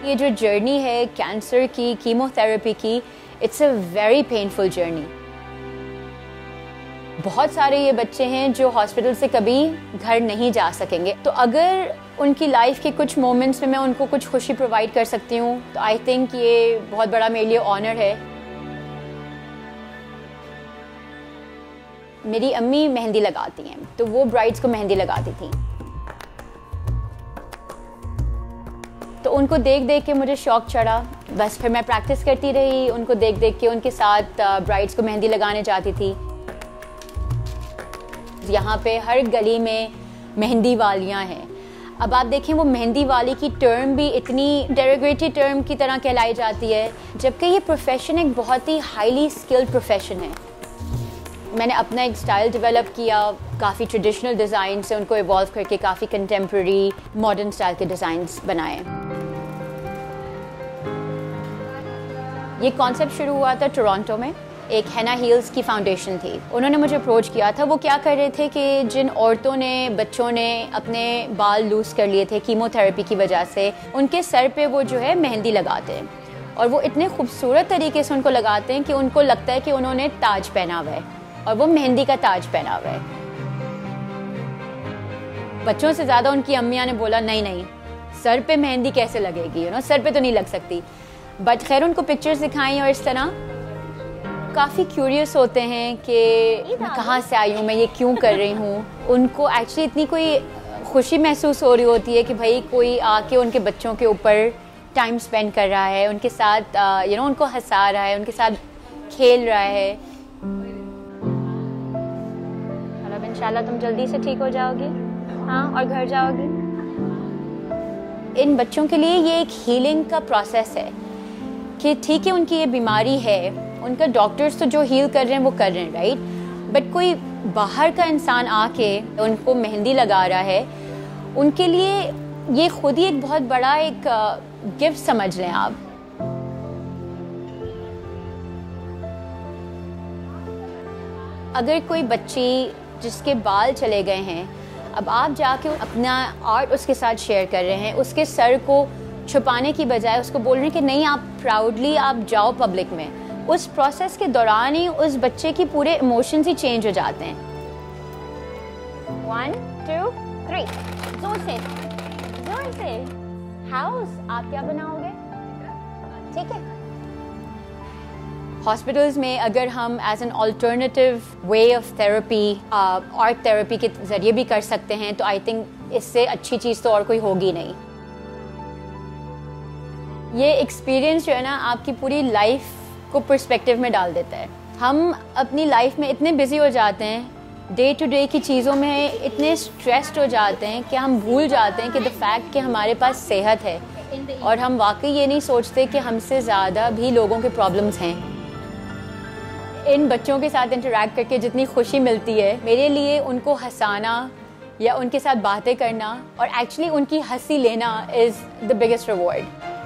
ये जो जर्नी है कैंसर की, कीमोथेरेपी की, it's a very painful journey. बहुत सारे ये बच्चे हैं जो हॉस्पिटल से कभी घर नहीं जा सकेंगे, तो अगर उनकी लाइफ के कुछ मोमेंट्स में मैं उनको कुछ खुशी प्रोवाइड कर सकती हूँ तो आई थिंक ये बहुत बड़ा मेरे लिए ऑनर है। मेरी अम्मी मेहंदी लगाती हैं, तो वो ब्राइड्स को मेहंदी लगाती थी, तो उनको देख देख के मुझे शौक चढ़ा। बस फिर मैं प्रैक्टिस करती रही, उनको देख देख के उनके साथ ब्राइड्स को मेहंदी लगाने जाती थी। यहाँ पे हर गली में मेहंदी वालियाँ हैं। अब आप देखें वो मेहंदी वाली की टर्म भी इतनी डेरोगेटरी टर्म की तरह कहलाई जाती है, जबकि ये प्रोफेशन एक बहुत ही हाईली स्किल्ड प्रोफेशन है। मैंने अपना एक स्टाइल डेवलप किया, काफ़ी ट्रेडिशनल डिज़ाइन से उनको इवॉल्व करके काफ़ी कंटेम्प्रेरी मॉडर्न स्टाइल के डिज़ाइंस बनाए। ये कॉन्सेप्ट शुरू हुआ था टोरंटो में, एक हैना हील्स की फाउंडेशन थी। उन्होंने मुझे अप्रोच किया था। वो क्या कर रहे थे कि जिन औरतों ने, बच्चों ने अपने बाल लूज कर लिए थे कीमोथेरेपी की वजह से, उनके सर पे वो जो है मेहंदी लगाते हैं, और वो इतने खूबसूरत तरीके से उनको लगाते हैं कि उनको लगता है कि उन्होंने ताज पहना हुआ है, और वो मेहंदी का ताज पहना हुआ है। बच्चों से ज़्यादा उनकी अम्मियाँ ने बोला नहीं नहीं, सर पे मेहंदी कैसे लगेगी, सर पे तो नहीं लग सकती। बट खैर उनको पिक्चर्स दिखाई, और इस तरह काफ़ी क्यूरियस होते हैं कि मैं कहाँ से आई हूँ, मैं ये क्यों कर रही हूँ। उनको एक्चुअली इतनी कोई खुशी महसूस हो रही होती है कि भाई कोई आके उनके बच्चों के ऊपर टाइम स्पेंड कर रहा है, उनके साथ उनको हंसा रहा है, उनके साथ खेल रहा है। अब इंशाल्लाह तुम जल्दी से ठीक हो जाओगी, हाँ, और घर जाओगी। इन बच्चों के लिए ये एक हीलिंग का प्रोसेस है कि ठीक है उनकी ये बीमारी है, उनका डॉक्टर्स तो जो हील कर रहे हैं वो कर रहे हैं, राइट, बट कोई बाहर का इंसान आके उनको मेहंदी लगा रहा है, उनके लिए ये खुद ही एक बहुत बड़ा एक गिफ्ट समझ लें आप। अगर कोई बच्ची जिसके बाल चले गए हैं, अब आप जाके अपना आर्ट उसके साथ शेयर कर रहे हैं, उसके सर को छुपाने की बजाय उसको बोल रहे हैं कि नहीं, आप प्राउडली आप जाओ पब्लिक में, उस प्रोसेस के दौरान ही उस बच्चे की पूरे इमोशंस ही चेंज हो जाते हैं। 1 2 3 जोर से हाउस आप क्या बनाओगे, ठीक है। हॉस्पिटल्स में अगर हम as an alternative way of therapy art therapy के जरिए भी कर सकते हैं, तो आई थिंक इससे अच्छी चीज़ तो और कोई होगी नहीं। ये एक्सपीरियंस जो है ना, आपकी पूरी लाइफ को पर्सपेक्टिव में डाल देता है। हम अपनी लाइफ में इतने बिजी हो जाते हैं, डे टू डे की चीज़ों में इतने स्ट्रेस्ड हो जाते हैं कि हम भूल जाते हैं कि द फैक्ट कि हमारे पास सेहत है, और हम वाकई ये नहीं सोचते कि हमसे ज़्यादा भी लोगों के प्रॉब्लम्स हैं। इन बच्चों के साथ इंटरेक्ट करके जितनी खुशी मिलती है, मेरे लिए उनको हंसाना या उनके साथ बातें करना और एक्चुअली उनकी हंसी लेना इज़ द बिगेस्ट रिवॉर्ड।